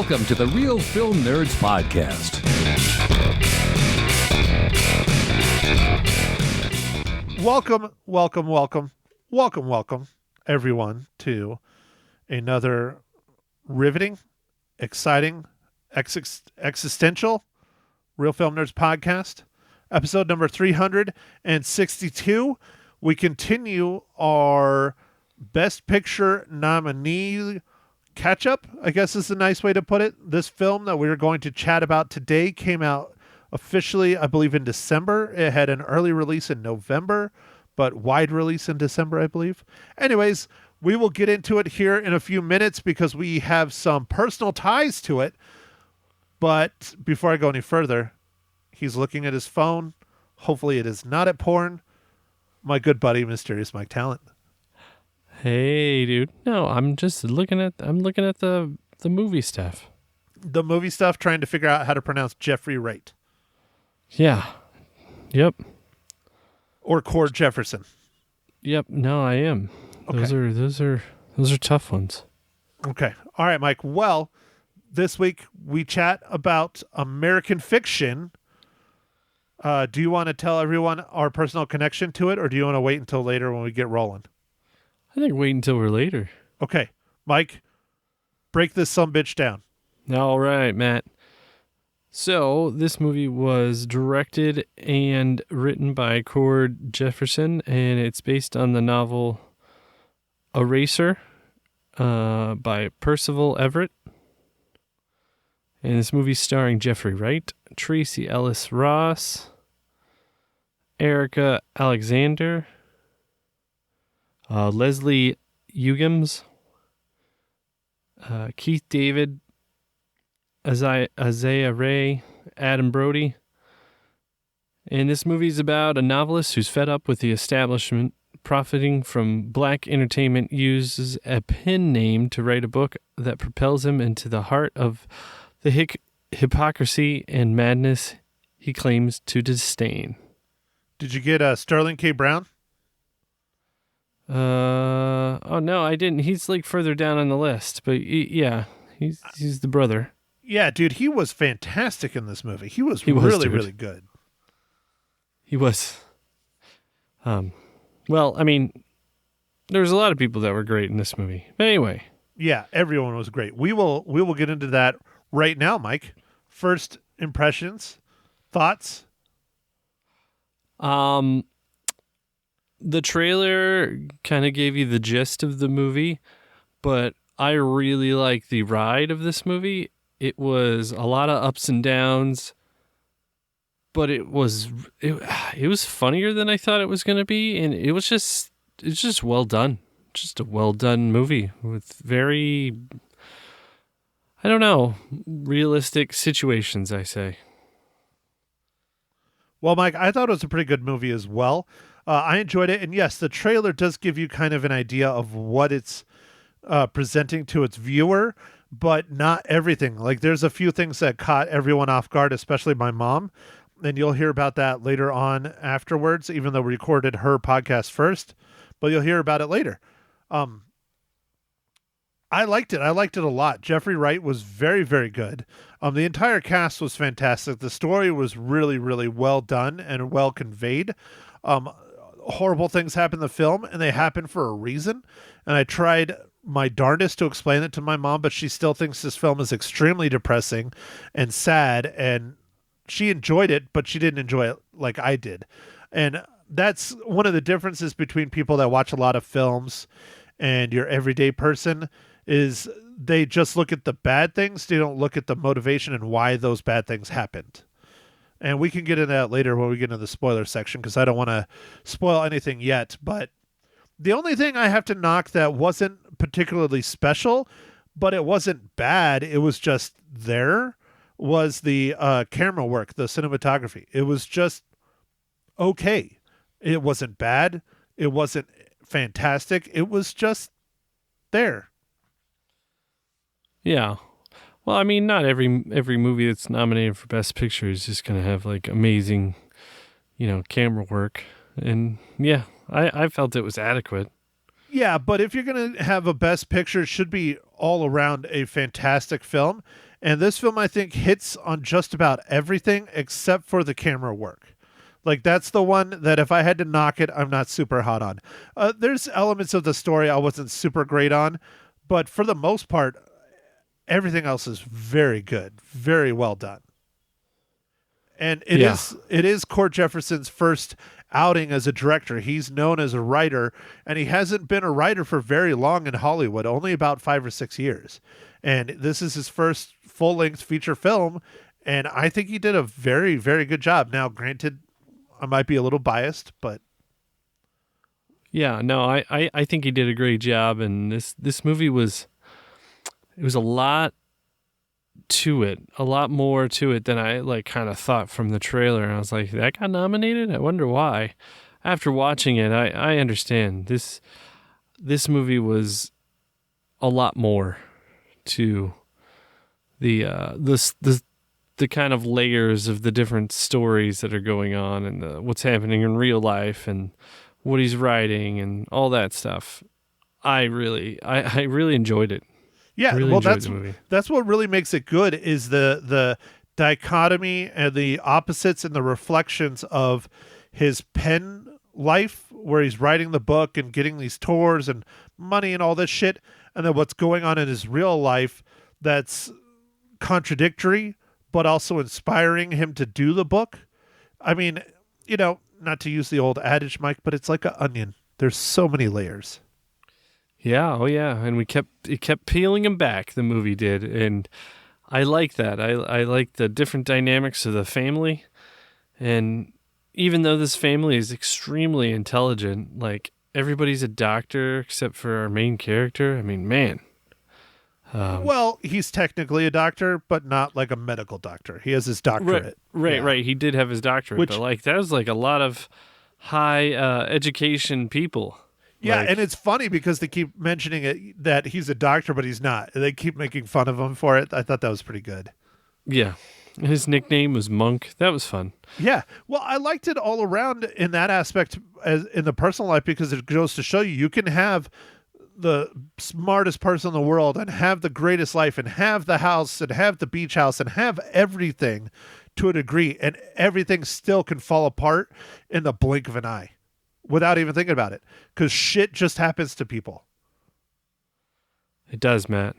Welcome to the Real Film Nerds Podcast. Welcome, everyone, to another riveting, exciting, existential Real Film Nerds Podcast, episode number 362. We continue our Best Picture nominee catch-up, I guess is a nice way to put it. This film that we're going to chat about today came out officially, I believe, in December. It had an early release in November, but wide release in December, I believe. Anyways, we will get into it here in a few minutes because we have some personal ties to it. But before I go any further, he's looking at his phone. Hopefully it is not at porn. My good buddy, Mysterious Mike Talent. Hey, dude. No, I'm just looking at the movie stuff. The movie stuff, trying to figure out how to pronounce Jeffrey Wright. Yeah. Yep. Or Cord Jefferson. Yep. No, I am. Okay. Those are tough ones. Okay. All right, Mike. Well, this week we chat about American Fiction. Do you want to tell everyone our personal connection to it, or do you want to wait until later when we get rolling? I think wait until we're later. Okay. Mike, break this sumbitch down. All right, Matt. So this movie was directed and written by Cord Jefferson, and it's based on the novel Eraser by Percival Everett. And this movie's starring Jeffrey Wright, Tracy Ellis Ross, Erica Alexander, Leslie Uggams, Keith David, Isaiah Ray, Adam Brody. And this movie's about a novelist who's fed up with the establishment, profiting from black entertainment, uses a pen name to write a book that propels him into the heart of the hypocrisy and madness he claims to disdain. Did you get Sterling K. Brown? Oh no, I didn't. He's like further down on the list, but yeah, he's the brother. Yeah, dude, he was fantastic in this movie. He was really good. He was. Well, I mean, there's a lot of people that were great in this movie. But anyway. Yeah, everyone was great. We will get into that right now, Mike. First impressions, thoughts? The trailer kind of gave you the gist of the movie, but I really like the ride of this movie. It was a lot of ups and downs, but it was funnier than I thought it was going to be, and it's just well done. Just a well done movie with very, I don't know, realistic situations, I say. Well, Mike, I thought it was a pretty good movie as well. I enjoyed it. And yes, the trailer does give you kind of an idea of what it's presenting to its viewer, but not everything. Like, there's a few things that caught everyone off guard, especially my mom. And you'll hear about that later on afterwards, even though we recorded her podcast first. But you'll hear about it later. I liked it. I liked it a lot. Jeffrey Wright was very, very good. The entire cast was fantastic. The story was really, really well done and well conveyed. Horrible things happen in the film, and they happen for a reason. And I tried my darndest to explain it to my mom, but she still thinks this film is extremely depressing and sad. And she enjoyed it, but she didn't enjoy it like I did. And that's one of the differences between people that watch a lot of films and your everyday person is they just look at the bad things. They don't look at the motivation and why those bad things happened. And we can get into that later when we get into the spoiler section, because I don't want to spoil anything yet. But the only thing I have to knock that wasn't particularly special, but it wasn't bad, it was just there, was the camera work, the cinematography. It was just okay. It wasn't bad. It wasn't fantastic. It was just there. Yeah. Well, I mean, not every movie that's nominated for Best Picture is just going to have like amazing, camera work. And yeah, I felt it was adequate. Yeah, but if you're going to have a best picture, it should be all around a fantastic film. And this film, I think, hits on just about everything except for the camera work. Like, that's the one that if I had to knock it, I'm not super hot on. There's elements of the story I wasn't super great on, but for the most part, everything else is very good, very well done. And it is Cord Jefferson's first outing as a director. He's known as a writer, and he hasn't been a writer for very long in Hollywood, only about 5 or 6 years. And this is his first full-length feature film, and I think he did a very, very good job. Now, granted, I might be a little biased, but Yeah, no, I think he did a great job, and this movie was a lot to it, a lot more to it than I like kind of thought from the trailer. And I was like, that got nominated? I wonder why. After watching it, I understand this movie was a lot more to the kind of layers of the different stories that are going on and what's happening in real life and what he's writing and all that stuff. I really enjoyed it. yeah, Really well, enjoyed the movie. that's what really makes it good is the dichotomy and the opposites and the reflections of his pen life, where he's writing the book and getting these tours and money and all this shit, and then what's going on in his real life that's contradictory but also inspiring him to do the book. I mean, not to use the old adage, Mike, but it's like an onion. There's so many layers. Yeah, oh yeah, and it kept peeling him back. The movie did, and I like that. I like the different dynamics of the family, and even though this family is extremely intelligent, like everybody's a doctor except for our main character. I mean, man. Well, he's technically a doctor, but not like a medical doctor. He has his doctorate. Right. He did have his doctorate, but like that was like a lot of high education people. Yeah, Like, and it's funny because they keep mentioning it that he's a doctor, but he's not. They keep making fun of him for it. I thought that was pretty good. yeah. His nickname was Monk. That was fun. Yeah, well, I liked it all around in that aspect as in the personal life because it goes to show you can have the smartest person in the world and have the greatest life and have the house and have the beach house and have everything to a degree, and everything still can fall apart in the blink of an eye without even thinking about it because shit just happens to people. It does, Matt.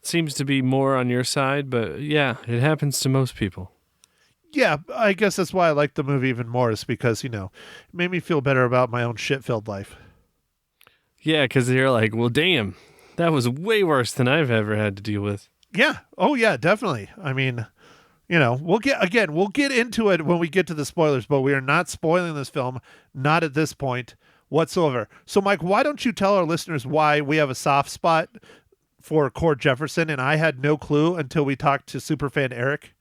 Seems to be more on your side, but yeah, it happens to most people. Yeah, I guess that's why I like the movie even more is because, it made me feel better about my own shit-filled life. Yeah, because you're like, well, damn, that was way worse than I've ever had to deal with. Yeah. Oh, yeah, definitely. I mean, we'll get into it when we get to the spoilers, but we are not spoiling this film, not at this point whatsoever. So, Mike, why don't you tell our listeners why we have a soft spot for Cord Jefferson? And I had no clue until we talked to superfan Eric.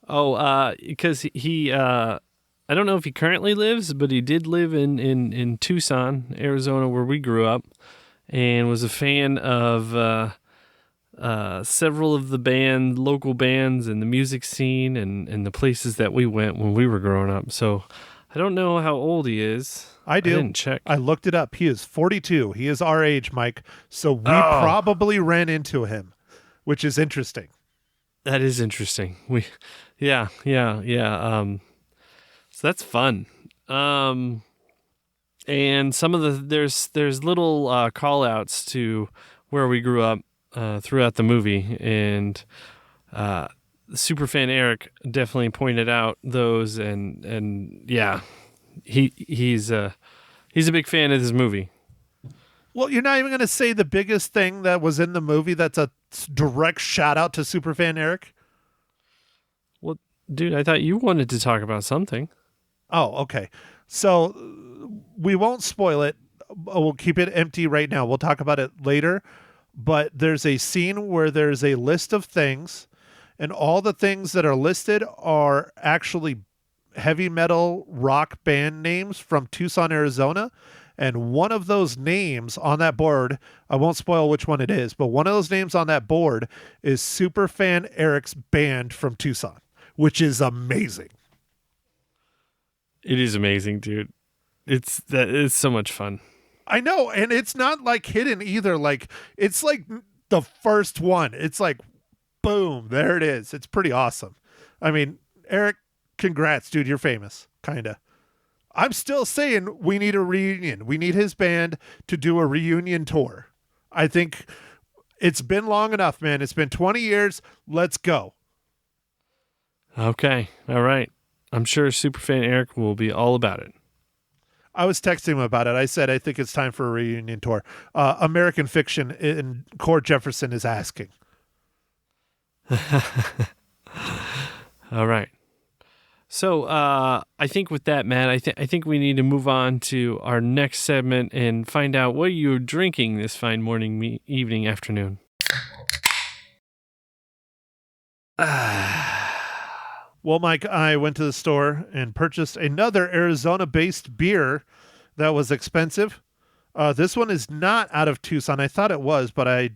Oh, because he I don't know if he currently lives, but he did live in Tucson, Arizona, where we grew up, and was a fan of several of the local bands and the music scene and the places that we went when we were growing up. So I don't know how old he is. I do. I didn't check. I looked it up. He is 42. He is our age, Mike. So we probably ran into him, which is interesting. That is interesting. Yeah. So that's fun. And some of there's little call outs to where we grew up throughout the movie, and superfan Eric definitely pointed out those, and yeah, he's a big fan of this movie. Well, you're not even going to say the biggest thing that was in the movie that's a direct shout out to superfan Eric? Well, dude, I thought you wanted to talk about something. Oh, okay. So we won't spoil it. We'll keep it empty right now. We'll talk about it later. But there's a scene where there's a list of things, and all the things that are listed are actually heavy metal rock band names from Tucson, Arizona. And one of those names on that board, I won't spoil which one it is, but one of those names on that board is superfan Eric's band from Tucson, which is amazing. It is amazing, dude. It's so much fun. I know, and it's not like hidden either. Like it's like the first one. It's like, boom, there it is. It's pretty awesome. I mean, Eric, congrats, dude. You're famous, kinda. I'm still saying we need a reunion. We need his band to do a reunion tour. I think it's been long enough, man. It's been 20 years. Let's go. Okay. All right. I'm sure Superfan Eric will be all about it. I was texting him about it. I said, I think it's time for a reunion tour. American Fiction in Cord Jefferson is asking. All right. So I think with that, Matt, I think we need to move on to our next segment and find out what you're drinking this fine morning, evening, afternoon. Well, Mike, I went to the store and purchased another Arizona-based beer that was expensive. This one is not out of Tucson. I thought it was, but I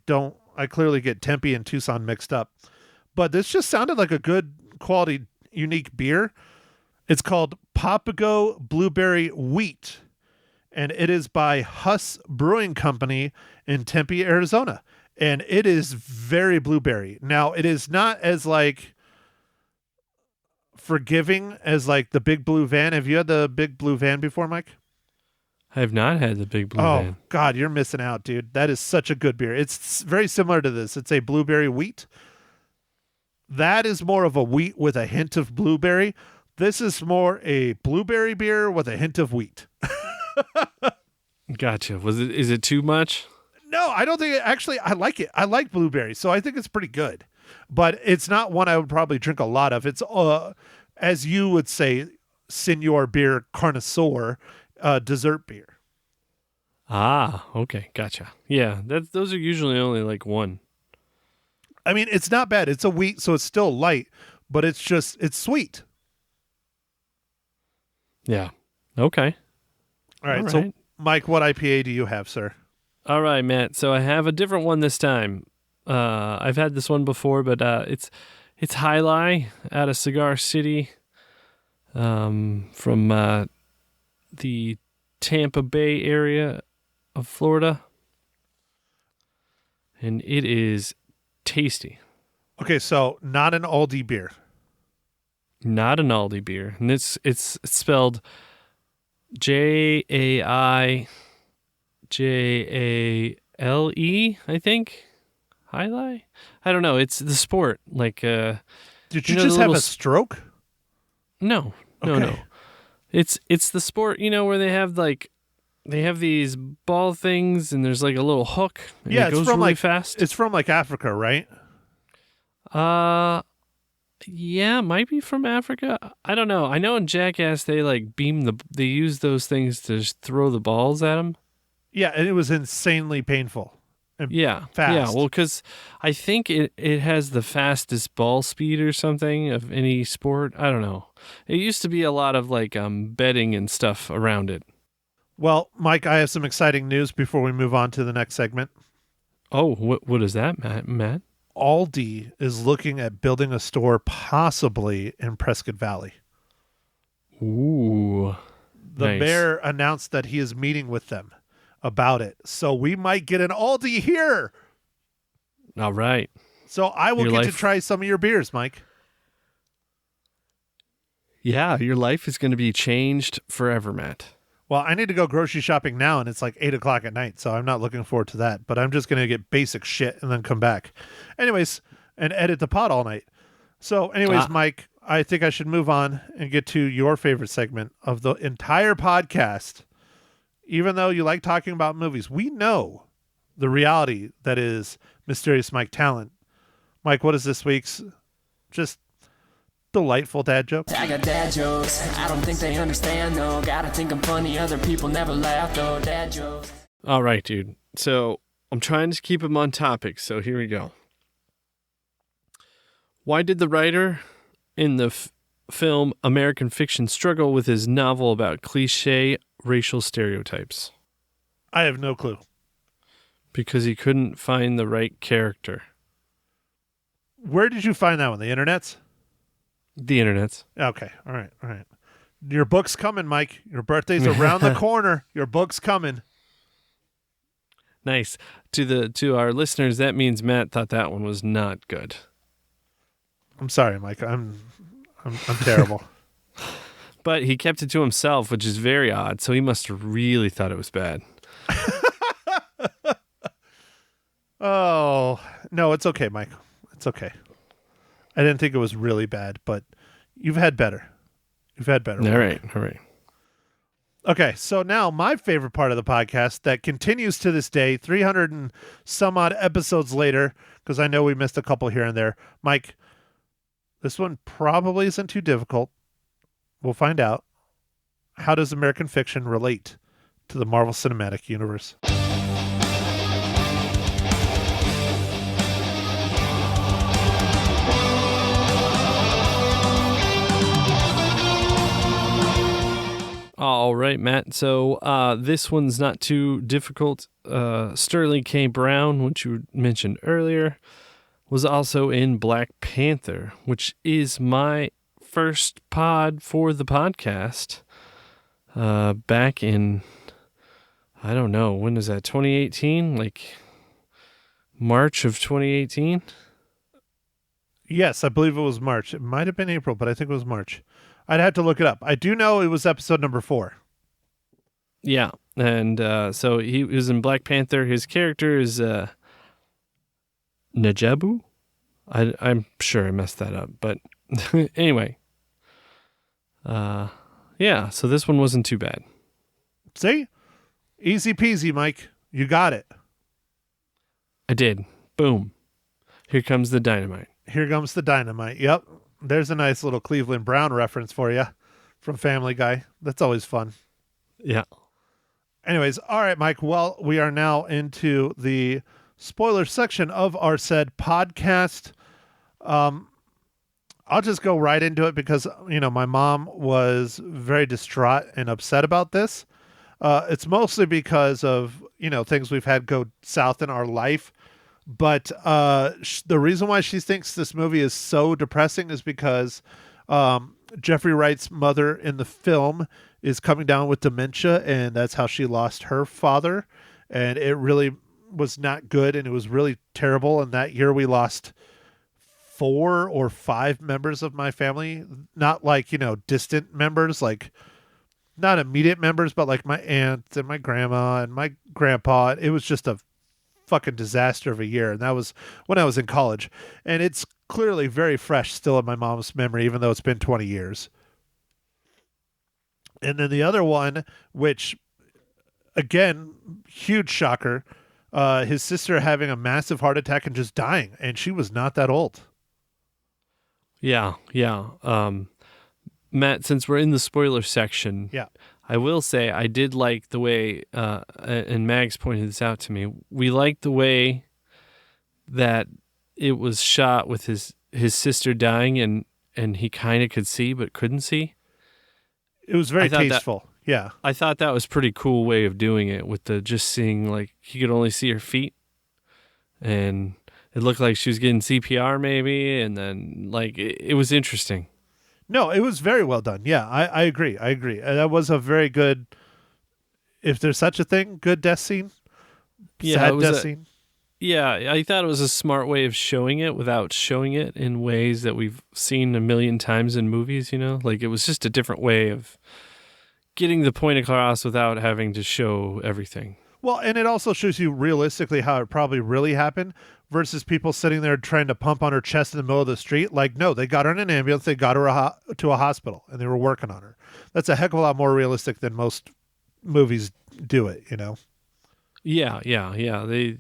clearly get Tempe and Tucson mixed up. But this just sounded like a good quality, unique beer. It's called Papago Blueberry Wheat, and it is by Huss Brewing Company in Tempe, Arizona. And it is very blueberry. Now, it is not as like forgiving as like the Big Blue Van. Have you had the Big Blue Van before, Mike? I have not had the Big Blue Van. Oh, God, you're missing out, dude. That is such a good beer. It's very similar to this. It's a blueberry wheat. That is more of a wheat with a hint of blueberry. This is more a blueberry beer with a hint of wheat. Gotcha. Is it too much? No, I don't think actually, I like it. I like blueberry, so I think it's pretty good. But it's not one I would probably drink a lot of. It's, as you would say, Senor Beer Connoisseur, dessert beer. Ah, okay. Gotcha. Yeah, those are usually only like one. I mean, it's not bad. It's a wheat, so it's still light, but it's sweet. Yeah. Okay. All right. So, Mike, what IPA do you have, sir? All right, Matt. So I have a different one this time. I've had this one before, but it's High Lie out of Cigar City, from the Tampa Bay area of Florida, and it is tasty. Okay, so not an Aldi beer. Not an Aldi beer, and it's spelled JAIJALE, I think. High Lie? I don't know. It's the sport. Like, did you just have a stroke? No. It's the sport, where they have these ball things and there's like a little hook. And yeah, it goes it's from really fast. It's from like Africa, right? Yeah, might be from Africa. I don't know. I know in Jackass they they use those things to just throw the balls at them. Yeah, and it was insanely painful. And fast. Yeah. Well, because I think it has the fastest ball speed or something of any sport. I don't know. It used to be a lot of betting and stuff around it. Well, Mike, I have some exciting news before we move on to the next segment. Oh, what is that, Matt? Aldi is looking at building a store possibly in Prescott Valley. Ooh. The nice. mayor announced that he is meeting with them about it. So we might get an Aldi here. All right. So I will get to try some of your beers, Mike. Yeah, your life is going to be changed forever, Matt. Well, I need to go grocery shopping now, and it's like 8 o'clock at night, so I'm not looking forward to that. But I'm just going to get basic shit and then come back. Anyways, and edit the pod all night. So anyways, Mike, I think I should move on and get to your favorite segment of the entire podcast. Even though you like talking about movies, we know the reality that is Mysterious Mike Talent. Mike, what is this week's just delightful dad joke? I got dad jokes. I don't think they understand, though. Gotta think I'm funny. Other people never laugh, though. Dad jokes. All right, dude. So I'm trying to keep them on topic. So here we go. Why did the writer in the film American Fiction struggle with his novel about cliche racial stereotypes? I have no clue. Because he couldn't find the right character. Where did you find that one? The internets? The internets. Okay. All right. Your book's coming, Mike. Your birthday's around the corner. Your book's coming. Nice. To our listeners, that means Matt thought that one was not good. I'm sorry, Mike. I'm terrible. But he kept it to himself, which is very odd. So he must have really thought it was bad. Oh, no, it's okay, Mike. It's okay. I didn't think it was really bad, but you've had better. You've had better. All right. Okay, so now my favorite part of the podcast that continues to this day, 300 and some odd episodes later, because I know we missed a couple here and there. Mike, this one probably isn't too difficult. We'll find out. How does American Fiction relate to the Marvel Cinematic Universe? All right, Matt. So this one's not too difficult. Sterling K. Brown, which you mentioned earlier, was also in Black Panther, which is my first pod for the podcast. Back in, I don't know, when was that? 2018? Like March of 2018? Yes, I believe it was March. It might have been April, but I think it was March. I'd have to look it up. I do know it was episode number 4. Yeah, and so he was in Black Panther. His character is Najabu. I'm sure I messed that up, but anyway. Yeah, so this one wasn't too bad. See? Easy peasy, Mike. You got it. I did. Boom. Here comes the dynamite. Here comes the dynamite. Yep. There's a nice little Cleveland Brown reference for you from Family Guy. That's always fun. Yeah. Anyways, all right, Mike. Well, we are now into the spoiler section of our said podcast. I'll just go right into it because, my mom was very distraught and upset about this. It's mostly because of, things we've had go south in our life. But the reason why she thinks this movie is so depressing is because Jeffrey Wright's mother in the film is coming down with dementia, and that's how she lost her father. And it really was not good, and it was really terrible. And that year we lost 4 or 5 members of my family, not like, distant members, like not immediate members, but like my aunt and my grandma and my grandpa. It was just a fucking disaster of a year, and that was when I was in college, and it's clearly very fresh still in my mom's memory, even though it's been 20 years. And then the other one, which again, huge shocker, his sister having a massive heart attack and just dying, and she was not that old. Yeah. Matt, since we're in the spoiler section, Yeah. I will say I did like the way, and Mags pointed this out to me, we liked the way that it was shot with his sister dying and he kind of could see but couldn't see. It was very tasteful. Yeah. I thought that was a pretty cool way of doing it with the just seeing, like, he could only see her feet and it looked like she was getting CPR maybe, and then, like, it was interesting. No, it was very well done. Yeah, I agree. That was a very good, if there's such a thing, good death scene. Yeah, sad death scene. Yeah, I thought it was a smart way of showing it without showing it in ways that we've seen a million times in movies, Like, it was just a different way of getting the point across without having to show everything. Well, and it also shows you realistically how it probably really happened versus people sitting there trying to pump on her chest in the middle of the street. Like, no, they got her in an ambulance, they got her to a hospital, and they were working on her. That's a heck of a lot more realistic than most movies do it, Yeah. They,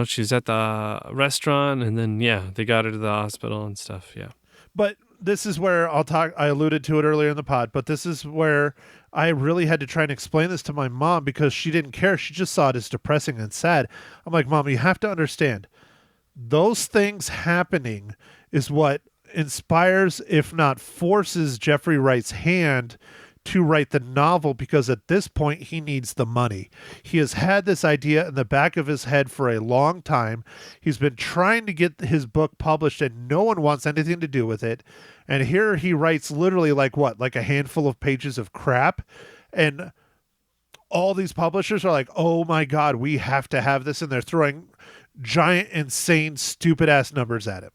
she's at the restaurant, and then, they got her to the hospital and stuff, yeah. But this is where I alluded to it earlier in the pod, but this is where I really had to try and explain this to my mom because she didn't care. She just saw it as depressing and sad. I'm like, Mom, you have to understand, those things happening is what inspires, if not forces, Jeffrey Wright's hand to write the novel, because at this point he needs the money. He has had this idea in the back of his head for a long time. He's been trying to get his book published and no one wants anything to do with it. And here he writes literally like a handful of pages of crap. And all these publishers are like, oh my God, we have to have this. And they're throwing giant, insane, stupid ass numbers at him.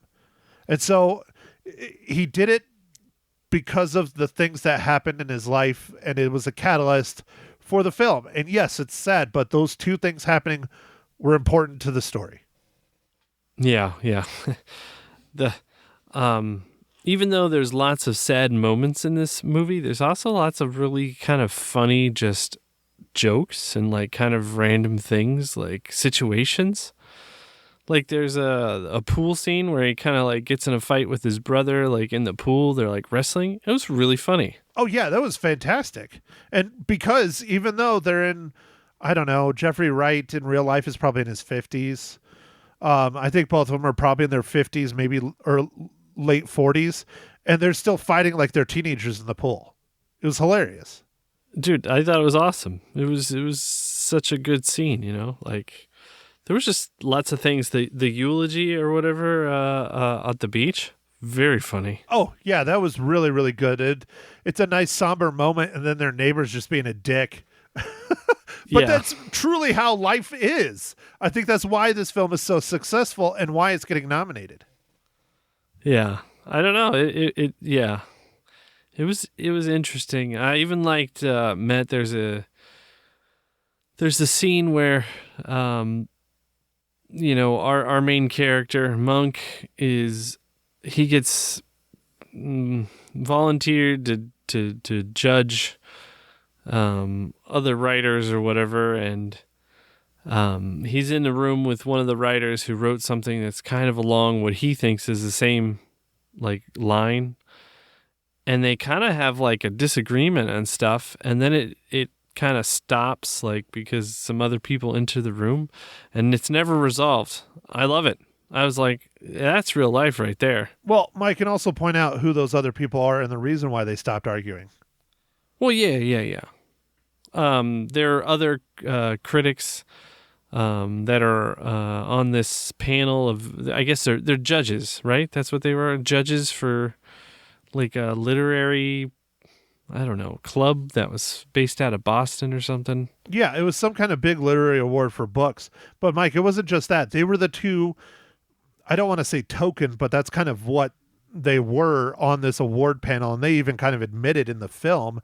And so he did it because of the things that happened in his life. And it was a catalyst for the film. And yes, it's sad, but those two things happening were important to the story. Yeah. The even though there's lots of sad moments in this movie, there's also lots of really kind of funny just jokes and like kind of random things, like situations. Like there's a pool scene where he kind of like gets in a fight with his brother, like in the pool. They're like wrestling. It was really funny. Oh yeah, that was fantastic. And because even though they're in, I don't know, Jeffrey Wright in real life is probably in his 50s. I think both of them are probably in their 50s, maybe or late 40s, and they're still fighting like they're teenagers in the pool. It was hilarious. Dude, I thought it was awesome. It was such a good scene, you know? Like there was just lots of things. The eulogy or whatever at the beach, very funny. Oh, yeah, that was really, really good. It's a nice somber moment, and then their neighbor's just being a dick. But that's truly how life is. I think that's why this film is so successful and why it's getting nominated. Yeah. I don't know. It was interesting. I even liked Matt, there's a scene where you know, our main character, Monk, he gets volunteered to judge other writers or whatever, and he's in the room with one of the writers who wrote something that's kind of along what he thinks is the same like line, and they kind of have like a disagreement and stuff, and then it kind of stops, like because some other people enter the room, and it's never resolved. I love it. I was like, that's real life right there. Well, Mike can also point out who those other people are and the reason why they stopped arguing. Well, yeah. There are other critics that are on this panel of, I guess they're judges, right? That's what they were, judges for like a literary, I don't know, club that was based out of Boston or something. Yeah, it was some kind of big literary award for books. But Mike, it wasn't just that. They were the two, I don't want to say token, but that's kind of what they were on this award panel. And they even kind of admitted in the film,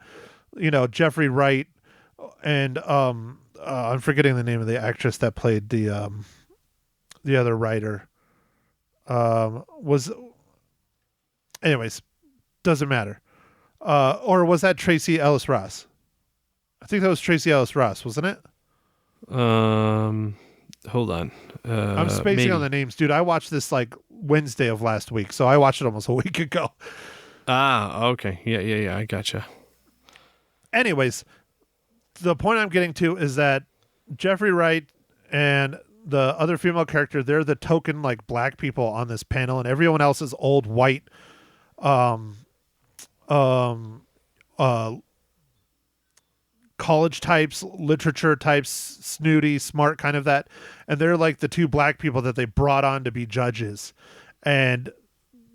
you know, Jeffrey Wright and I'm forgetting the name of the actress that played the other writer. Anyways, doesn't matter. Or was that Tracy Ellis Ross? I think that was Tracy Ellis Ross, wasn't it? Hold on. I'm spacing on the names, dude. I watched this like Wednesday of last week, so I watched it almost a week ago. Ah, okay. Yeah. I gotcha. Anyways, the point I'm getting to is that Jeffrey Wright and the other female character, they're the token like black people on this panel, and everyone else is old white college types, literature types, snooty, smart, kind of that. And they're like the two black people that they brought on to be judges. And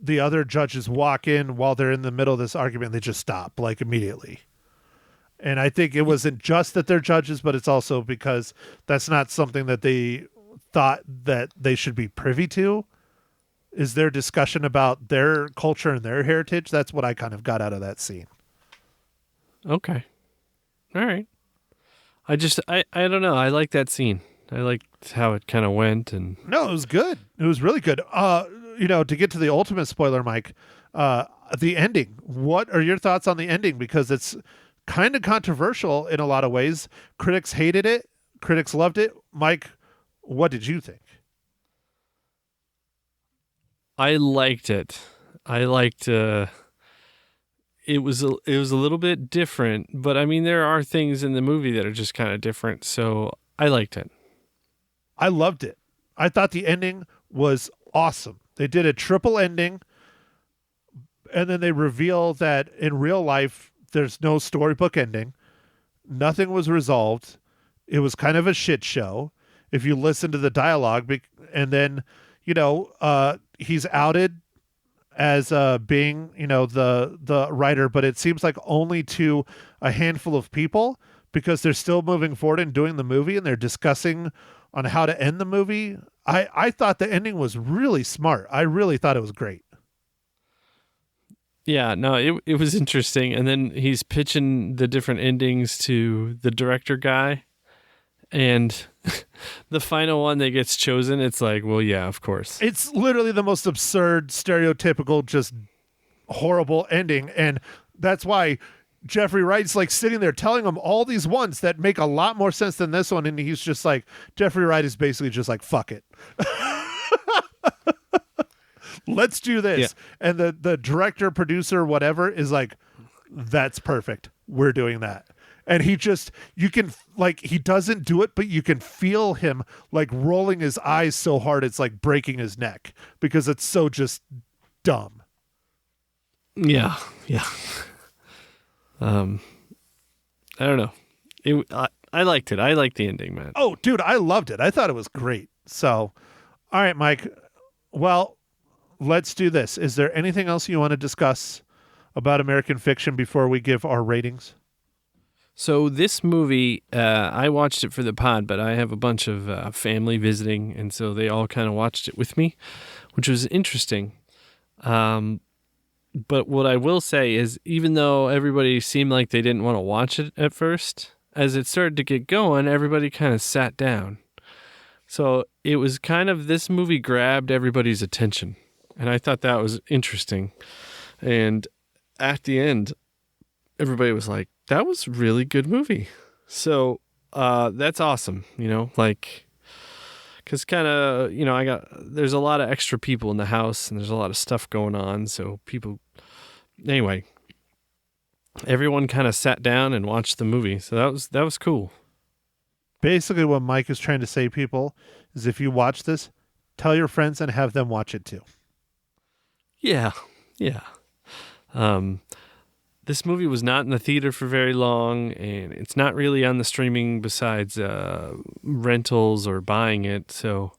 the other judges walk in while they're in the middle of this argument. They just stop like immediately. And I think it wasn't just that they're judges, but it's also because that's not something that they thought that they should be privy to, is their discussion about their culture and their heritage. That's what I kind of got out of that scene. Okay. All right. I don't know. I like that scene. I liked how it kind of went. And no, it was good. It was really good. You know, to get to the ultimate spoiler, Mike, the ending. What are your thoughts on the ending? Because it's kind of controversial in a lot of ways. Critics hated it. Critics loved it. Mike, what did you think? I liked it. I liked it was a little bit different, but I mean there are things in the movie that are just kind of different, so I liked it. I loved it. I thought the ending was awesome. They did a triple ending, and then they reveal that in real life there's no storybook ending. Nothing was resolved. It was kind of a shit show if you listen to the dialogue, and then, you know, he's outed as being, you know, the writer, but it seems like only to a handful of people, because they're still moving forward and doing the movie, and they're discussing on how to end the movie. I thought the ending was really smart. I really thought it was great. Yeah, no, it was interesting. And then he's pitching the different endings to the director guy. And the final one that gets chosen, it's like, well, yeah, of course. It's literally the most absurd, stereotypical, just horrible ending. And that's why Jeffrey Wright's like sitting there telling him all these ones that make a lot more sense than this one. And he's just like, Jeffrey Wright is basically just like, fuck it. Let's do this. Yeah. And the director, producer, whatever is like, that's perfect. We're doing that. And he just, you can, like, he doesn't do it, but you can feel him like rolling his eyes so hard it's like breaking his neck because it's so just dumb. Yeah. Yeah. I don't know. I liked it. I liked the ending, man. Oh, dude, I loved it. I thought it was great. So, all right, Mike. Well, let's do this. Is there anything else you want to discuss about American Fiction before we give our ratings? So this movie, I watched it for the pod, but I have a bunch of family visiting, and so they all kind of watched it with me, which was interesting. But what I will say is, even though everybody seemed like they didn't want to watch it at first, as it started to get going, everybody kind of sat down. So it was kind of, this movie grabbed everybody's attention, and I thought that was interesting. And at the end, everybody was like, that was a really good movie. So that's awesome, like, because kind of, there's a lot of extra people in the house and there's a lot of stuff going on. So anyway, everyone kind of sat down and watched the movie. So that was cool. Basically what Mike is trying to say, people, is if you watch this, tell your friends and have them watch it too. Yeah. This movie was not in the theater for very long, and it's not really on the streaming besides rentals or buying it. So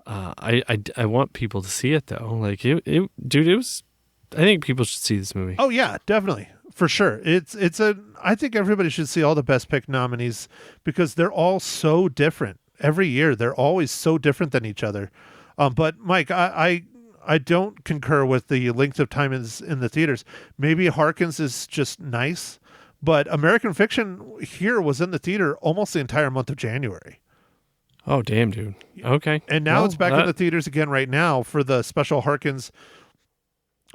I want people to see it though. Like dude, it was. I think people should see this movie. Oh yeah, definitely, for sure. I think everybody should see all the Best Pick nominees because they're all so different. Every year, they're always so different than each other. But Mike, I don't concur with the length of time in the theaters. Maybe Harkins is just nice, but American Fiction here was in the theater almost the entire month of January. Oh, damn, dude. Okay. And now it's back in the theaters again right now for the special Harkins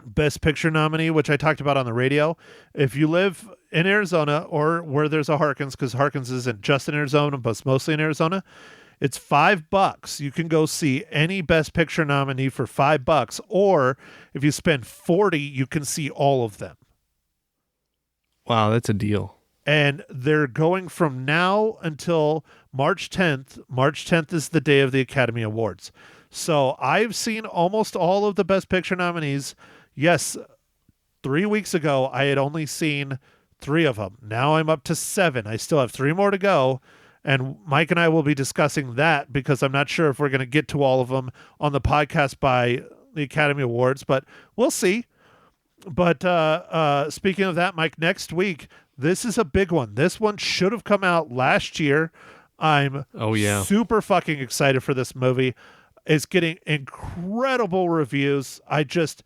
Best Picture nominee, which I talked about on the radio. If you live in Arizona or where there's a Harkins, because Harkins isn't just in Arizona, but it's mostly in Arizona, it's $5. You can go see any Best Picture nominee for $5, or if you spend $40, you can see all of them. Wow, that's a deal. And they're going from now until March 10th. March 10th is the day of the Academy Awards. So I've seen almost all of the Best Picture nominees. Yes, 3 weeks ago, I had only seen 3 of them. Now I'm up to 7. I still have 3 more to go. And Mike and I will be discussing that because I'm not sure if we're going to get to all of them on the podcast by the Academy Awards, but we'll see. But speaking of that, Mike, next week, this is a big one. This one should have come out last year. I'm super fucking excited for this movie. It's getting incredible reviews. I know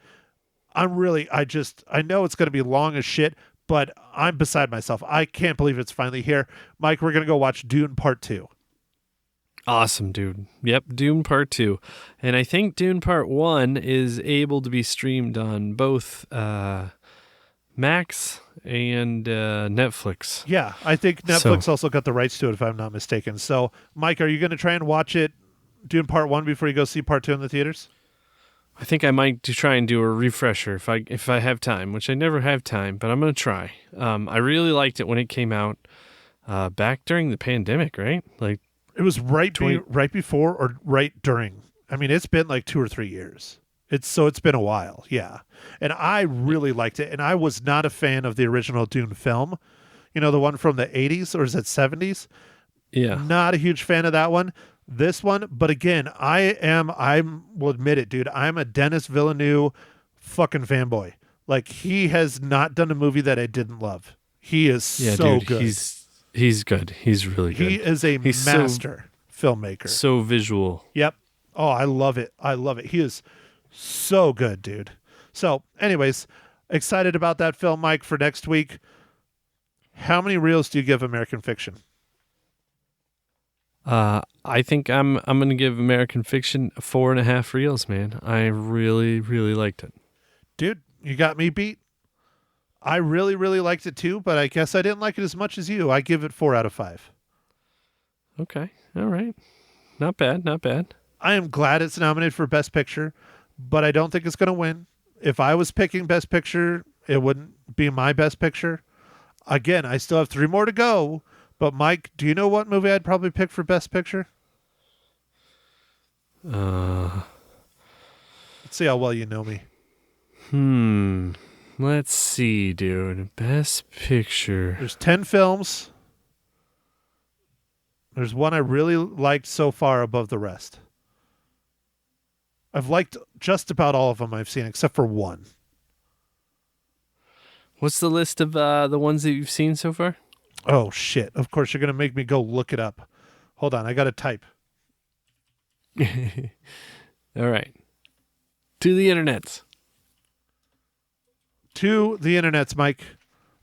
it's going to be long as shit, but I'm beside myself. I can't believe it's finally here. Mike, we're going to go watch Dune Part 2. Awesome, dude. Yep, Dune Part 2. And I think Dune Part 1 is able to be streamed on both Max and Netflix. Yeah, I think Netflix also got the rights to it, if I'm not mistaken. So, Mike, are you going to try and watch it, Dune Part 1, before you go see Part 2 in the theaters? I think I might try and do a refresher if I have time, which I never have time, but I'm going to try. I really liked it when it came out back during the pandemic, right? Like it was right before or right during. I mean, it's been like 2 or 3 years. It's been a while, yeah. And I really liked it, and I was not a fan of the original Dune film. You know, the one from the 80s, or is it 70s? Yeah. Not a huge fan of that one. This one, but again, I will admit it, dude. I'm a Denis Villeneuve fucking fanboy. Like, he has not done a movie that I didn't love. He is so good. He's good. He's really good. He is a He's master filmmaker. So visual. Yep. Oh, I love it. I love it. He is so good, dude. So, anyways, excited about that film, Mike, for next week. How many reels do you give American Fiction? I think I'm gonna give American Fiction 4.5 reels, man. I really, really liked it. Dude, you got me beat. I really, really liked it too, but I guess I didn't like it as much as you. I give it 4 out of 5. Okay. All right. Not bad. Not bad. I am glad it's nominated for Best Picture, but I don't think it's going to win. If I was picking Best Picture, it wouldn't be my Best Picture. Again, I still have 3 more to go, but Mike, do you know what movie I'd probably pick for Best Picture? Let's see how well you know me. Let's see, dude. Best Picture. There's 10 films. There's one I really liked so far above the rest. I've liked just about all of them I've seen, except for one. What's the list of the ones that you've seen so far? Oh, shit. Of course, you're going to make me go look it up. Hold on. I got to type. All right. To the internets. To the internets, Mike.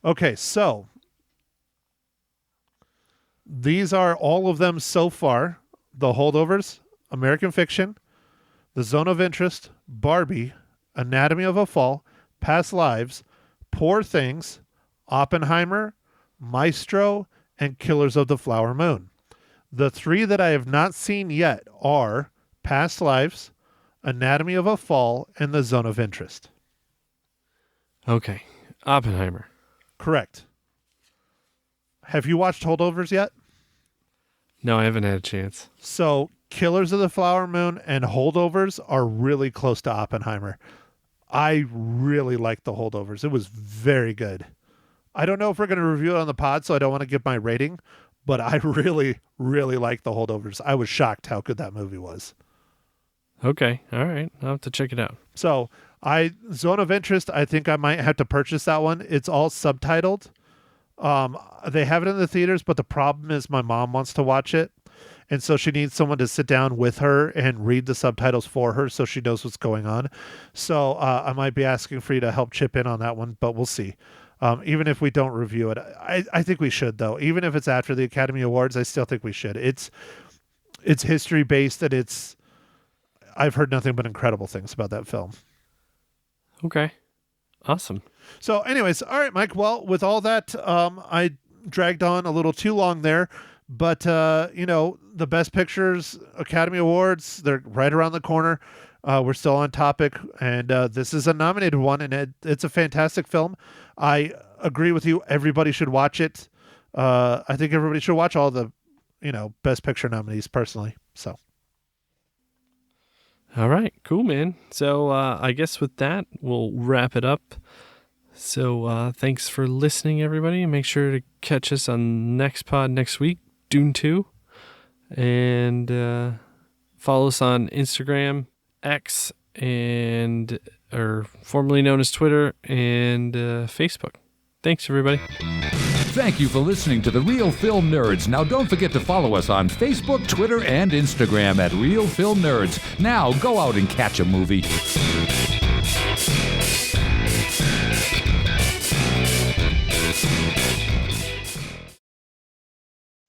Okay, so these are all of them so far. The Holdovers, American Fiction, The Zone of Interest, Barbie, Anatomy of a Fall, Past Lives, Poor Things, Oppenheimer, Maestro, and Killers of the Flower Moon. The 3 that I have not seen yet are Past Lives, Anatomy of a Fall, and The Zone of Interest. Okay. Oppenheimer. Correct. Have you watched Holdovers yet? No, I haven't had a chance. So Killers of the Flower Moon and Holdovers are really close to Oppenheimer. I really liked the Holdovers. It was very good. I don't know if we're going to review it on the pod, so I don't want to give my rating, but I really, really liked the Holdovers. I was shocked how good that movie was. Okay. All right. I'll have to check it out. So Zone of Interest, I think I might have to purchase that one. It's all subtitled. They have it in the theaters, but the problem is my mom wants to watch it. And so she needs someone to sit down with her and read the subtitles for her so she knows what's going on. So I might be asking for you to help chip in on that one, but we'll see. Even if we don't review it, I think we should, though. Even if it's after the Academy Awards, I still think we should. It's history based, and I've heard nothing but incredible things about that film. Okay. Awesome. So anyways, all right, Mike. Well, with all that, I dragged on a little too long there, but the Best Pictures, Academy Awards, they're right around the corner. We're still on topic, and this is a nominated one, and it's a fantastic film. I agree with you. Everybody should watch it. I think everybody should watch all the, Best Picture nominees personally. So. All right. Cool, man. So I guess with that, we'll wrap it up. So thanks for listening, everybody. Make sure to catch us on next pod next week, Dune 2. And follow us on Instagram, X, or formerly known as Twitter, and Facebook. Thanks, everybody. Thank you for listening to The Real Film Nerds. Now don't forget to follow us on Facebook, Twitter, and Instagram at Real Film Nerds. Now go out and catch a movie.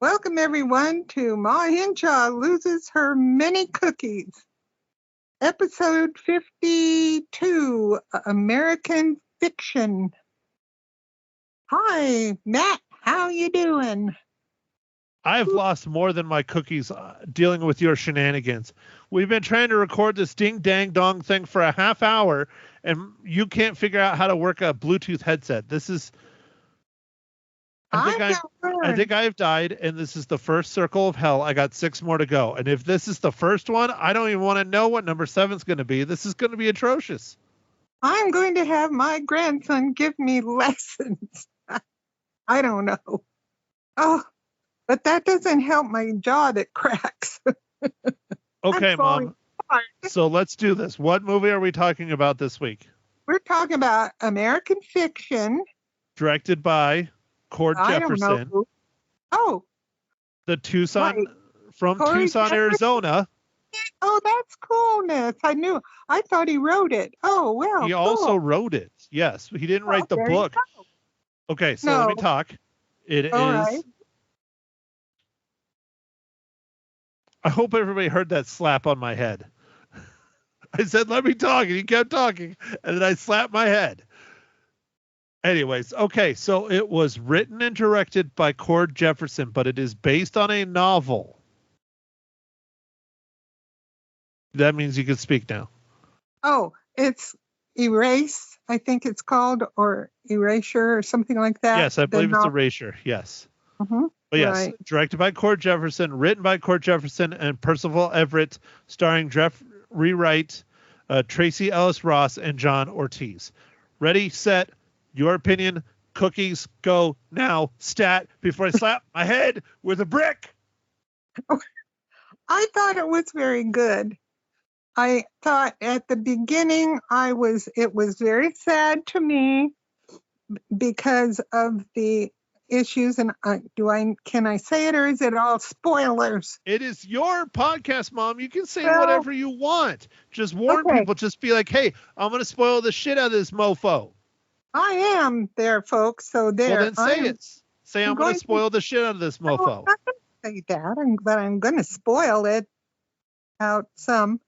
Welcome, everyone, to Ma Henshaw Loses Her Mini Cookies. Episode 52, American Fiction. Hi, Matt. How you doing? I've lost more than my cookies dealing with your shenanigans. We've been trying to record this ding dang dong thing for a half hour, and you can't figure out how to work a Bluetooth headset. This is... I think I've died, and this is the first circle of hell. I got 6 more to go. And if this is the first one, I don't even want to know what number 7 is going to be. This is going to be atrocious. I'm going to have my grandson give me lessons. I don't know. Oh, but that doesn't help my jaw that cracks. Okay, Mom. So let's do this. What movie are we talking about this week? We're talking about American Fiction. Directed by Cord Jefferson. Oh, The Tucson, right. from Corey Tucson, Jefferson? Arizona. Oh, that's coolness. I thought he wrote it. Oh, well, He cool. also wrote it. Yes, he didn't write the there you book. go. Okay, so let me No. talk. It All is. right. I hope everybody heard that slap on my head. I said, let me talk, and he kept talking, and then I slapped my head. Anyways, okay, so it was written and directed by Cord Jefferson, but it is based on a novel. That means you can speak now. Oh, it's Erase, I think it's called, or Erasure, or something like that. Yes, I believe it's Erasure. Yes. Mm-hmm. But yes, Right. directed by Cord Jefferson, written by Cord Jefferson and Percival Everett, starring Jeffrey Wright, Tracy Ellis Ross, and John Ortiz. Ready, set, your opinion, cookies, go now, stat, before I slap my head with a brick. I thought it was very good. I thought at the beginning it was very sad to me because of the issues. And can I say it, or is it all spoilers? It is your podcast, Mom. You can say Well, whatever you want. Just warn okay. people. Just be like, hey, I'm going to spoil the shit out of this mofo. I am there, folks. So there. Well, then say it. Say I'm going to spoil the shit out of this No, mofo. I'm not going to say that, but I'm going to spoil it out some.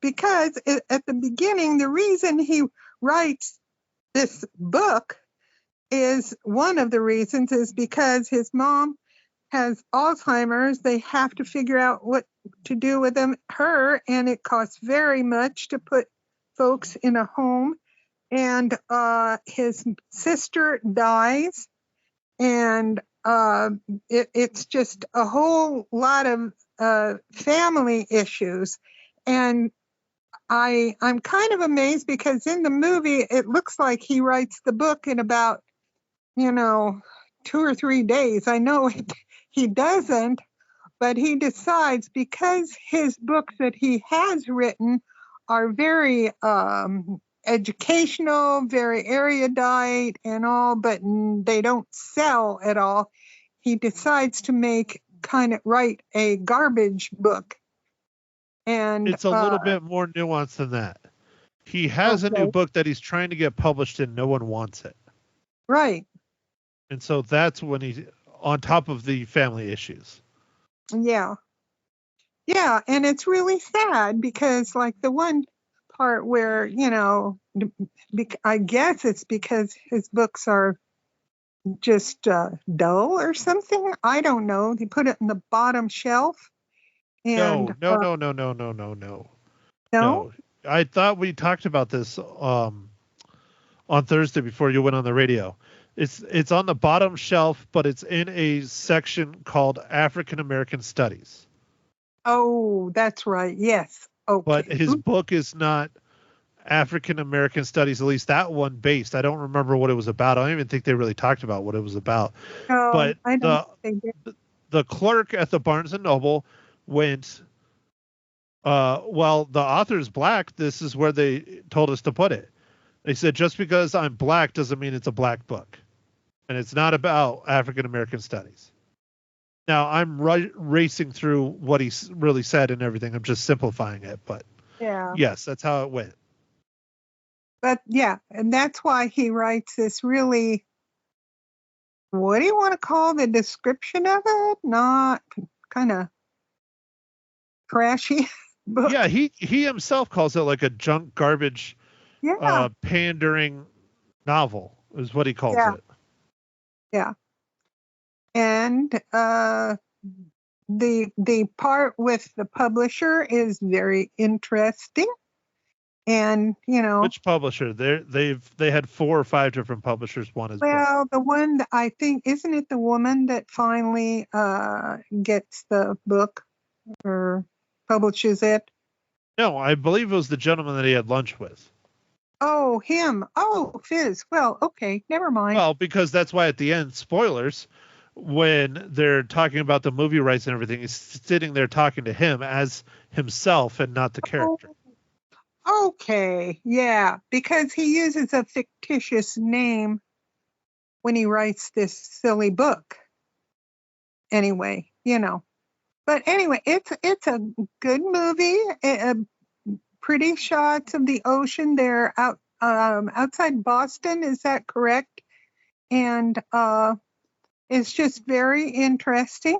Because at the beginning, the reason he writes this book is one of the reasons is because his mom has Alzheimer's. They have to figure out what to do with her, and it costs very much to put folks in a home. And his sister dies, and it's just a whole lot of family issues. And I'm kind of amazed because in the movie, it looks like he writes the book in about, 2 or 3 days. I know he doesn't, but he decides because his books that he has written are very educational, very erudite and all, but they don't sell at all. He decides to write a garbage book. And it's a little bit more nuanced than that. He has a new book that he's trying to get published and no one wants it. Right. And so that's when he's on top of the family issues. Yeah. Yeah. And it's really sad because like the one part where, I guess it's because his books are just dull or something. I don't know. He put it in the bottom shelf. And, No. I thought we talked about this on Thursday before you went on the radio. It's on the bottom shelf, but it's in a section called African American Studies. Oh, that's right. Yes. Okay. But his book is not African American Studies, at least that one based. I don't remember what it was about. I don't even think they really talked about what it was about. No, but I don't think the clerk at the Barnes and Noble went, well, the author's black. This is where they told us to put it. They said, just because I'm black doesn't mean it's a black book. And it's not about African American studies. Now, I'm racing through what he really said and everything. I'm just simplifying it. But yes, that's how it went. But yeah, and that's why he writes this really, what do you want to call the description of it? Not kind of trashy book. Yeah, he himself calls it like a junk garbage, pandering novel is what he calls it. Yeah. And the part with the publisher is very interesting. And which publisher? They had 4 or 5 different publishers. One is the one that I think, isn't it the woman that finally gets the book or publishes it? No, I believe it was the gentleman that he had lunch with. Oh, him. Oh, Fizz. Well, okay, never mind. Well, because that's why at the end, spoilers, when they're talking about the movie rights and everything, he's sitting there talking to him as himself and not the character. Okay, yeah, because he uses a fictitious name when he writes this silly book. anyway, But anyway, it's a good movie. Pretty shots of the ocean there outside Boston. Is that correct? And it's just very interesting.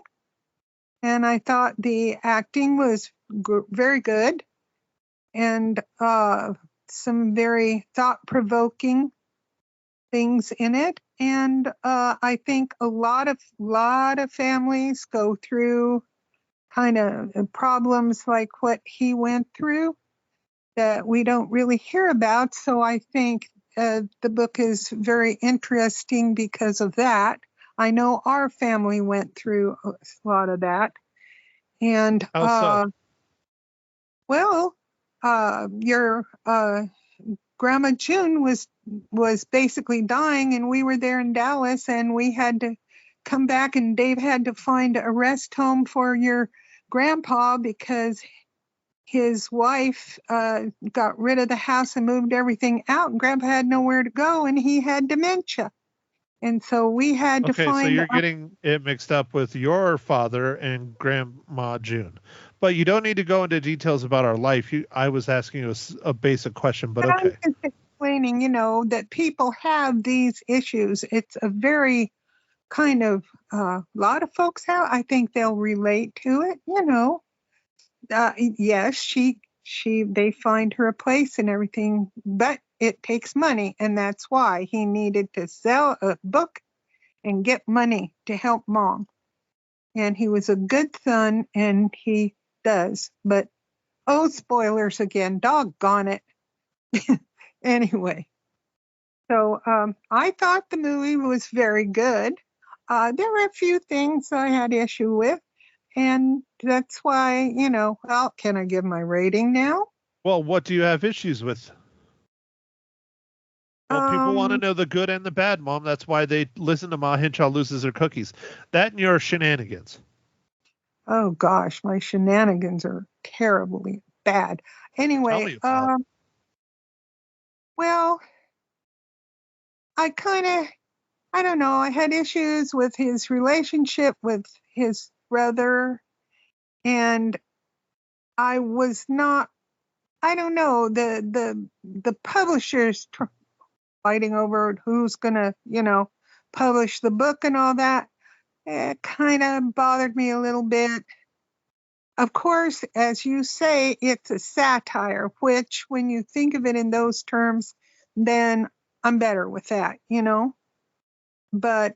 And I thought the acting was very good, and some very thought-provoking things in it. And I think a lot of families go through kind of problems like what he went through that we don't really hear about. So I think the book is very interesting because of that. I know our family went through a lot of that. And How so? well, your Grandma June was basically dying, and we were there in Dallas, and we had to come back, and Dave had to find a rest home for your grandpa because his wife got rid of the house and moved everything out, and Grandpa had nowhere to go, and he had dementia. And so we had to Okay, find. so you're getting it mixed up with your father and Grandma June. But you don't need to go into details about our life. I was asking you a basic question, but I'm okay. just explaining, that people have these issues. It's a very kind of lot of folks have. I think they'll relate to it. Yes, they find her a place and everything, but it takes money, and that's why he needed to sell a book and get money to help Mom. And he was a good son, and he does. But spoilers again! Doggone it. Anyway, so I thought the movie was very good. There were a few things I had issue with. And that's why, well, can I give my rating now? Well, what do you have issues with? Well, people want to Um, know the good and the bad, Mom. That's why they listen to Ma Hinshaw Loses Her Cookies. That and your shenanigans. oh gosh, my shenanigans are terribly bad. Tell Anyway, me about it. well, I don't know. I had issues with his relationship with his brother, and I was not. I don't know. The publishers fighting over who's gonna, publish the book and all that. It kind of bothered me a little bit. Of course, as you say, it's a satire, which when you think of it in those terms, then I'm better with that, But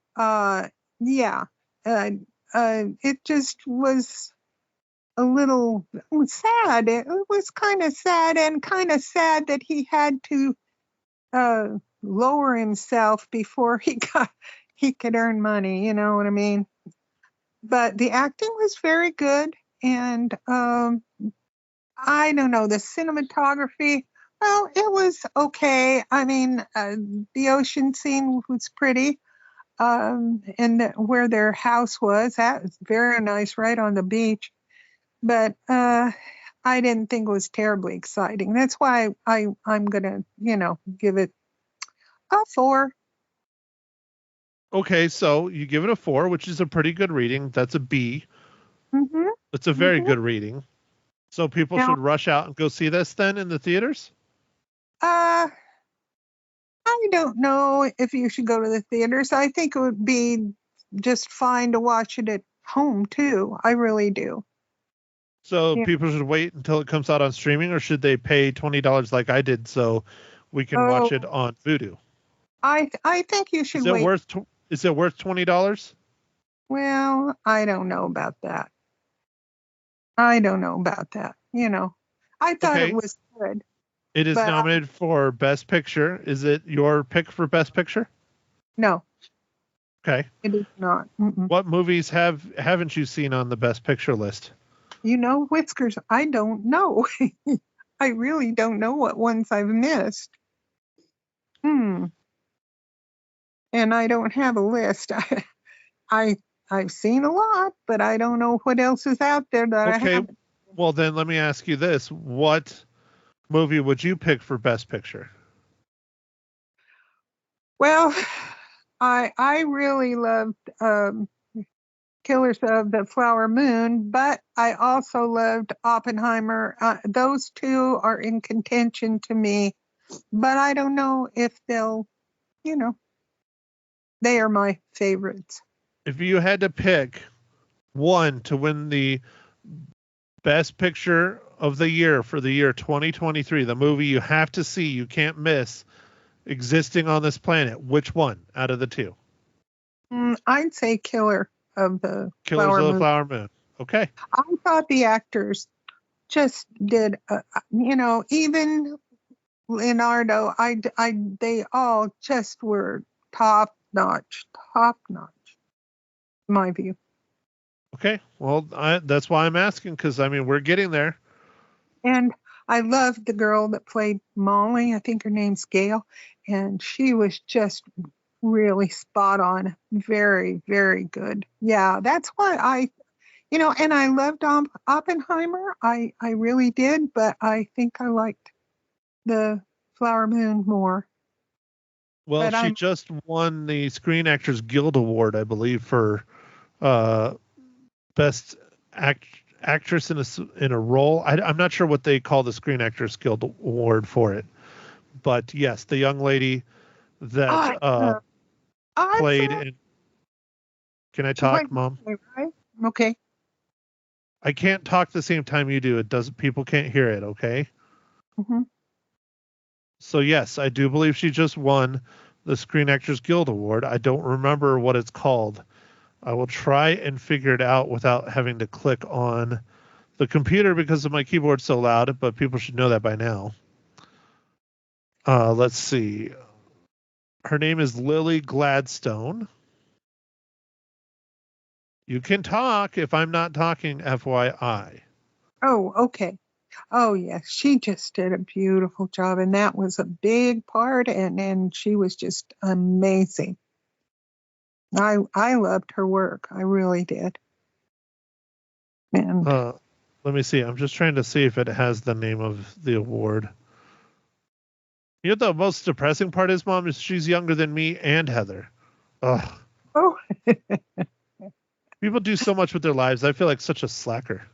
yeah, it just was a little sad. It was kind of sad, and kind of sad that he had to lower himself before he could earn money. You know what I mean? But the acting was very good, and I don't know, the cinematography. Well, it was okay. I mean, the ocean scene was pretty, and where their house was, that was very nice, right on the beach. But I didn't think it was terribly exciting. That's why I'm gonna, give it a 4. Okay, so you give it a 4, which is a pretty good reading. That's a B. Mm-hmm. It's a very Mm-hmm. good reading. So people Now, should rush out and go see this then in the theaters? I don't know if you should go to the theaters. I think it would be just fine to watch it at home too. I really do. So Yeah. people should wait until it comes out on streaming, or should they pay $20 like I did so we can watch it on Vudu? I think you should Is it wait. worth $20? Well, I don't know about that. I thought Okay. it was good. It is But, nominated for Best Picture. Is it your pick for Best Picture? No, Okay. it is not. Mm-mm. What movies haven't you seen on the Best Picture list? Whiskers, I don't know. I really don't know what ones I've missed. And I don't have a list. I've seen a lot, but I don't know what else is out there that I Okay. haven't. Well, then let me ask you this. What movie would you pick for Best Picture? Well, I really loved Killers of the Flower Moon, but I also loved Oppenheimer. Those two are in contention to me, but I don't know if they'll, they are my favorites. If you had to pick one to win the best picture of the year for the year 2023, the movie you have to see, you can't miss, existing on this planet, which one out of the two? I'd say Killers of the Flower Moon. Okay. I thought the actors just did, even Leonardo, they all just were top notch, my view. Okay. Well, that's why I'm asking, because, we're getting there. And I loved the girl that played Molly. I think her name's Gail. And she was just really spot on. Very, very good. Yeah, that's why and I loved Oppenheimer. I really did, but I think I liked the Flower Moon more. Well, she just won the Screen Actors Guild Award, I believe, for best actress in a role. I'm not sure what they call the Screen Actors Guild Award for it, but yes, the young lady that played in. Can I talk, Mom? Right? Okay. I can't talk the same time you do. It doesn't. People can't hear it. Okay. Mm-hmm. So yes, I do believe she just won the Screen Actors Guild Award. I don't remember what it's called. I will try and figure it out without having to click on the computer because of my keyboard so loud, but people should know that by now. Let's see. Her name is Lily Gladstone. You can talk if I'm not talking, FYI. Oh, okay. Oh, yes. She just did a beautiful job, and that was a big part, and she was just amazing. I loved her work. I really did. And let me see. I'm just trying to see if it has the name of the award. You know the most depressing part is, Mom, is she's younger than me and Heather. Ugh. Oh. People do so much with their lives. I feel like such a slacker.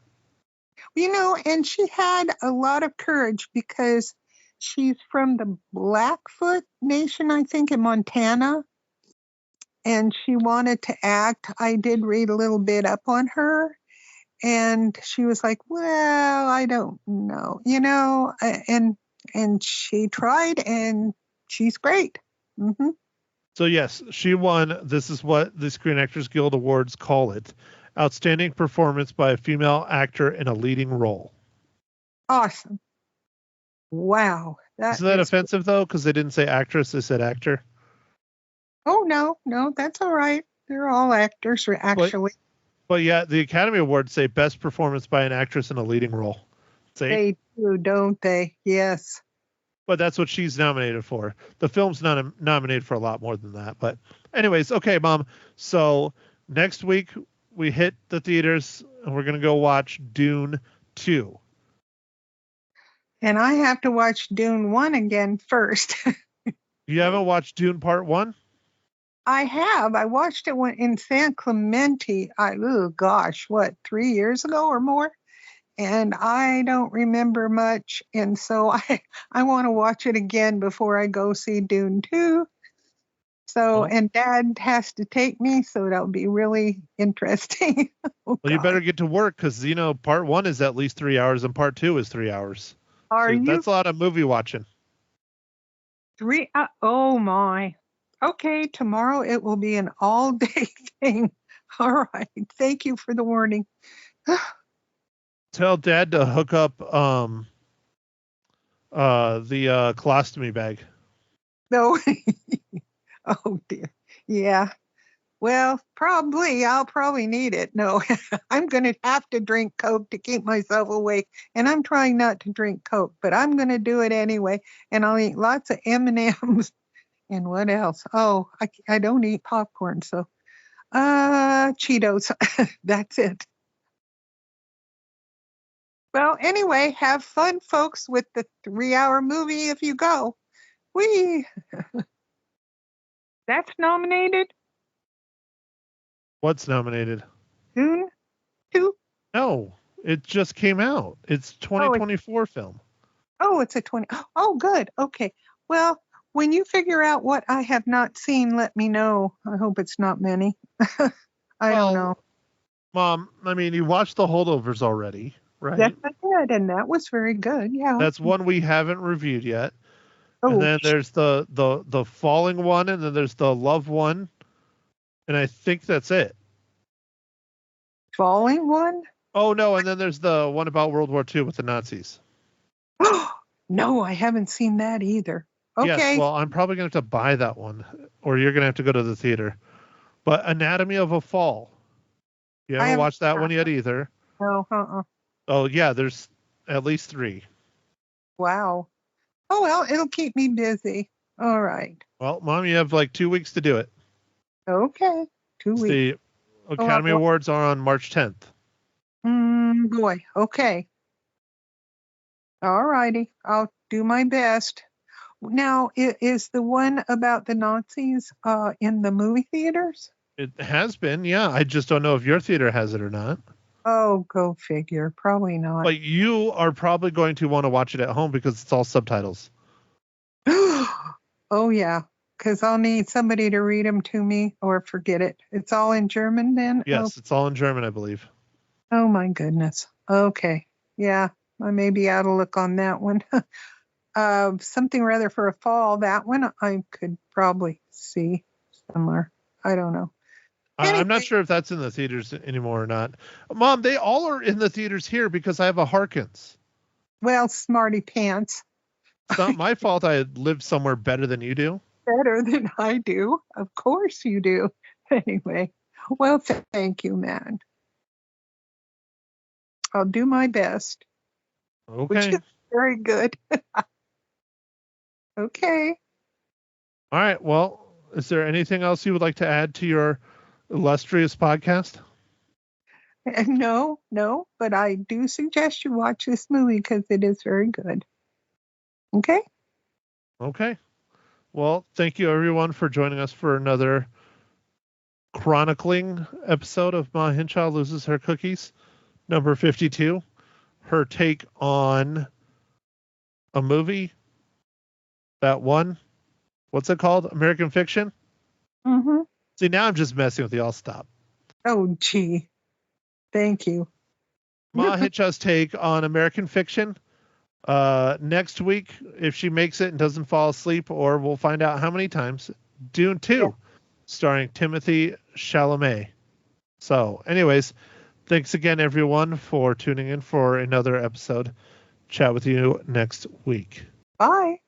And she had a lot of courage because she's from the Blackfoot Nation, I think, in Montana. And she wanted to act. I did read a little bit up on her. And she was like, well, I don't know, and she tried, and she's great. Mm-hmm. So, yes, she won. This is what the Screen Actors Guild Awards call it. Outstanding performance by a female actor in a leading role. Awesome. Wow. Isn't that offensive, though? Because they didn't say actress, they said actor. Oh, no, that's all right. They're all actors, actually. But yeah, the Academy Awards say best performance by an actress in a leading role. See? They do, don't they? Yes. But that's what she's nominated for. The film's not nominated for a lot more than that. But anyways, okay, Mom. So next week we hit the theaters and we're going to go watch Dune 2. And I have to watch Dune 1 again first. You haven't watched Dune Part 1? I have. I watched it in San Clemente. 3 years ago or more? And I don't remember much. And so I want to watch it again before I go see Dune 2. So, and Dad has to take me, so that'll be really interesting. Well, you better get to work because, Part 1 is at least 3 hours and Part 2 is 3 hours. That's a lot of movie watching. 3? Oh, my. Okay, tomorrow it will be an all-day thing. All right. Thank you for the warning. Tell Dad to hook up the colostomy bag. No. Oh dear. Yeah. Well, I'll probably need it. No, I'm going to have to drink Coke to keep myself awake. And I'm trying not to drink Coke, but I'm going to do it anyway. And I'll eat lots of M&Ms. And what else? Oh, I don't eat popcorn. So, Cheetos. That's it. Well, anyway, have fun, folks, with the 3-hour movie if you go. That's nominated? What's nominated? Dune 2? No, it just came out. It's 2024 film. Oh, it's a 20. Oh, good. Okay. Well, when you figure out what I have not seen, let me know. I hope it's not many. I don't know. Mom, I mean, you watched The Holdovers already, right? Yes, I did, and that was very good. Yeah. That's one we haven't reviewed yet. Oh, And then there's the Falling one, and then there's the Love one. And I think that's it. Falling one? Oh, no, and then there's the one about World War II with the Nazis. No, I haven't seen that either. Okay. Yes, well, I'm probably going to have to buy that one, or you're going to have to go to the theater. But Anatomy of a Fall. You haven't watched that one yet either. No, Oh, yeah, there's at least 3. Wow. Oh, well, it'll keep me busy. All right. Well, Mom, you have like 2 weeks to do it. Okay. 2 weeks. The Academy Awards are on March 10th. Boy. Okay. All righty. I'll do my best. Now, is the one about the Nazis in the movie theaters? It has been, yeah. I just don't know if your theater has it or not. Oh, go figure. Probably not. But you are probably going to want to watch it at home because it's all subtitles. Oh, yeah. Because I'll need somebody to read them to me or forget it. It's all in German then? Yes, it's all in German, I believe. Oh, my goodness. Okay. Yeah, I may be out of luck on that one. Something rather for a fall. That one I could probably see somewhere. I don't know. Anyway. I'm not sure if that's in the theaters anymore or not. Mom, they all are in the theaters here because I have a Harkins. Well, smarty pants. It's not my fault I live somewhere better than you do. Better than I do. Of course you do. Anyway, well, thank you, man. I'll do my best. Okay. Which is very good. Okay. All right. Well, is there anything else you would like to add to your illustrious podcast? No, but I do suggest you watch this movie because it is very good. Okay? Okay. Well, thank you everyone for joining us for another chronicling episode of Ma Hinshaw Loses Her Cookies, number 52. Her take on a movie that won. What's it called? American Fiction? Mm-hmm. See, now I'm just messing with you. I'll stop. Oh, gee. Thank you. Ma Hitchaw's take on American Fiction. Next week, if she makes it and doesn't fall asleep, or we'll find out how many times, Dune 2, starring Timothée Chalamet. So, anyways, thanks again, everyone, for tuning in for another episode. Chat with you next week. Bye.